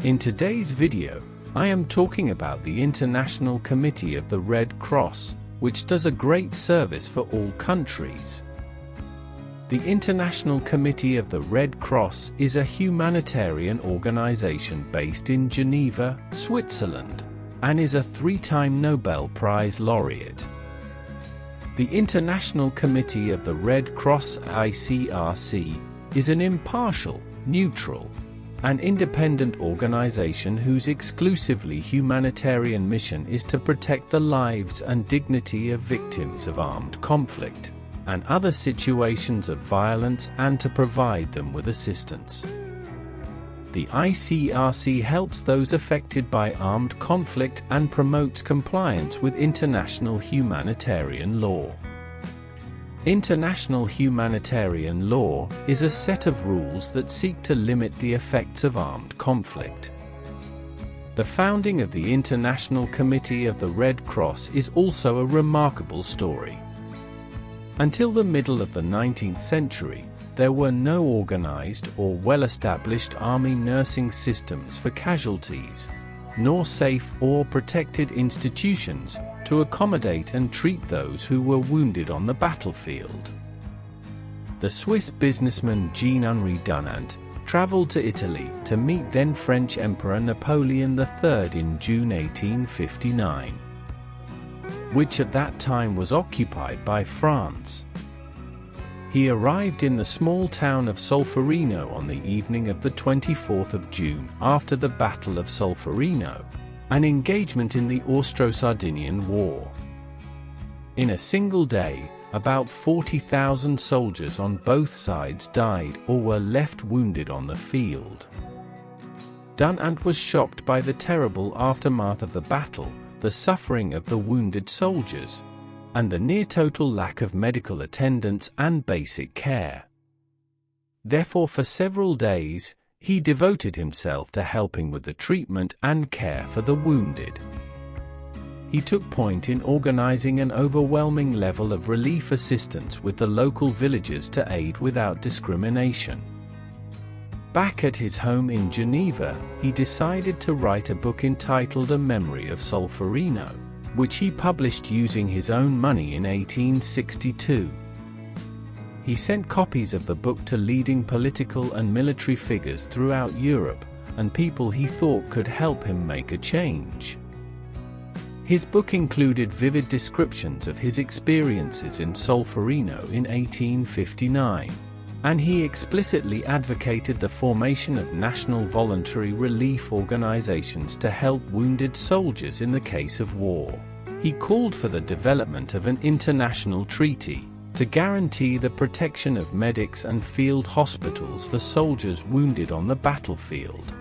In today's video, I am talking about the International Committee of the Red Cross, which does a great service for all countries. The International Committee of the Red Cross is a humanitarian organization based in Geneva, Switzerland, and is a 3-time Nobel Prize Laureate. The International Committee of the Red Cross (ICRC) is an impartial, neutral, and independent organization whose exclusively humanitarian mission is to protect the lives and dignity of victims of armed conflict and other situations of violence and to provide them with assistance. The ICRC helps those affected by armed conflict and promotes compliance with international humanitarian law. International humanitarian law is a set of rules that seek to limit the effects of armed conflict. The founding of the International Committee of the Red Cross is also a remarkable story. Until the middle of the 19th century, there were no organized or well-established army nursing systems for casualties, nor safe or protected institutions to accommodate and treat those who were wounded on the battlefield. The Swiss businessman Jean-Henri Dunant traveled to Italy to meet then French Emperor Napoleon III in June 1859, which at that time was occupied by France. He arrived in the small town of Solferino on the evening of the 24th of June after the Battle of Solferino, an engagement in the Austro-Sardinian War. In a single day, about 40,000 soldiers on both sides died or were left wounded on the field. Dunant was shocked by the terrible aftermath of the battle, the suffering of the wounded soldiers, and the near-total lack of medical attendance and basic care. Therefore, for several days, he devoted himself to helping with the treatment and care for the wounded. He took point in organizing an overwhelming level of relief assistance with the local villagers to aid without discrimination. Back at his home in Geneva, he decided to write a book entitled A Memory of Solferino, which he published using his own money in 1862. He sent copies of the book to leading political and military figures throughout Europe, and people he thought could help him make a change. His book included vivid descriptions of his experiences in Solferino in 1859, and he explicitly advocated the formation of national voluntary relief organizations to help wounded soldiers in the case of war. He called for the development of an international treaty to guarantee the protection of medics and field hospitals for soldiers wounded on the battlefield.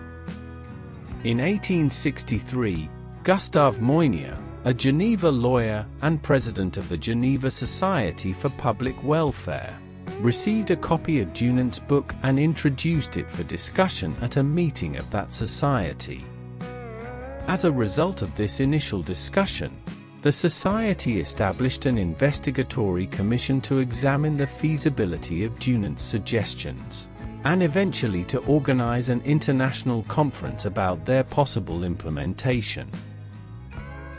In 1863, Gustave Moynier, a Geneva lawyer and president of the Geneva Society for Public Welfare, received a copy of Dunant's book and introduced it for discussion at a meeting of that society. As a result of this initial discussion, the society established an investigatory commission to examine the feasibility of Dunant's suggestions, and eventually to organize an international conference about their possible implementation.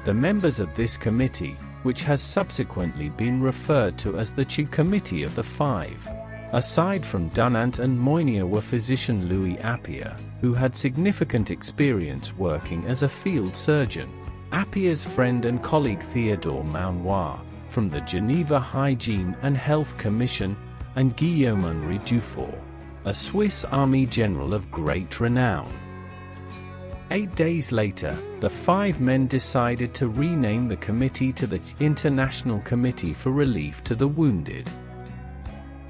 The members of this committee, which has subsequently been referred to as the Committee of the Five, aside from Dunant and Moynier, were physician Louis Appiah, who had significant experience working as a field surgeon, Appiah's friend and colleague Theodore Maunoir, from the Geneva Hygiene and Health Commission, and Guillaume-Henri Dufour, a Swiss army general of great renown. 8 days later, the 5 men decided to rename the committee to the International Committee for Relief to the Wounded.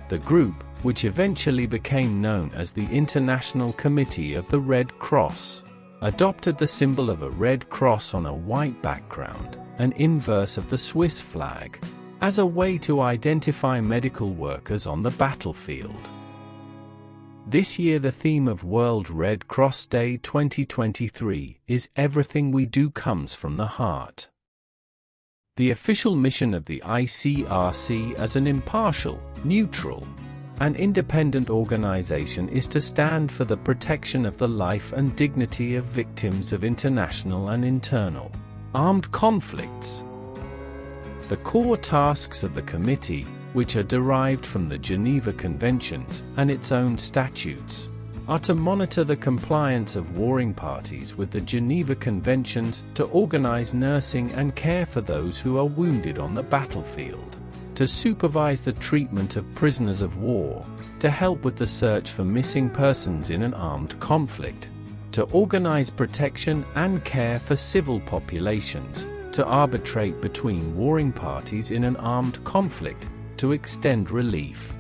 The group, which eventually became known as the International Committee of the Red Cross, adopted the symbol of a red cross on a white background, an inverse of the Swiss flag, as a way to identify medical workers on the battlefield. This year the theme of World Red Cross Day 2023 is Everything We Do Comes from the Heart. The official mission of the ICRC as an impartial, neutral, An independent organization is to stand for the protection of the life and dignity of victims of international and internal armed conflicts. The core tasks of the committee, which are derived from the Geneva Conventions and its own statutes, are to monitor the compliance of warring parties with the Geneva Conventions, to organize nursing and care for those who are wounded on the battlefield, to supervise the treatment of prisoners of war, to help with the search for missing persons in an armed conflict, to organize protection and care for civil populations, to arbitrate between warring parties in an armed conflict, to extend relief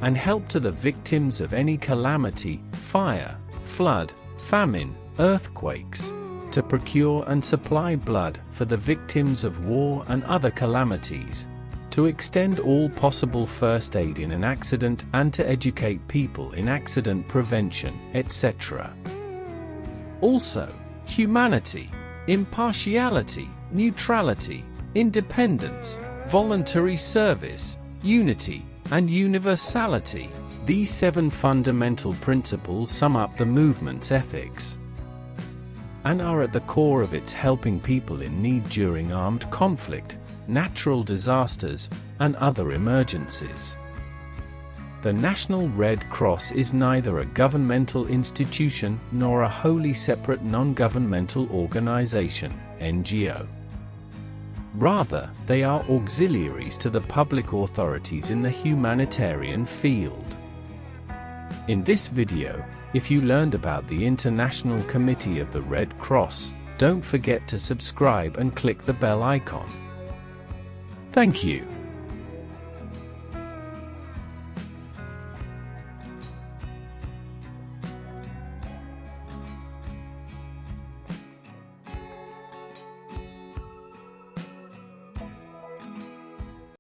and help to the victims of any calamity, fire, flood, famine, earthquakes, to procure and supply blood for the victims of war and other calamities, to extend all possible first aid in an accident and to educate people in accident prevention, etc. Also, humanity, impartiality, neutrality, independence, voluntary service, unity, and universality. These 7 fundamental principles sum up the movement's ethics and are at the core of its helping people in need during armed conflict, natural disasters, and other emergencies. The National Red Cross is neither a governmental institution nor a wholly separate non-governmental organization, NGO. Rather, they are auxiliaries to the public authorities in the humanitarian field. In this video, if you learned about the International Committee of the Red Cross, don't forget to subscribe and click the bell icon. Thank you.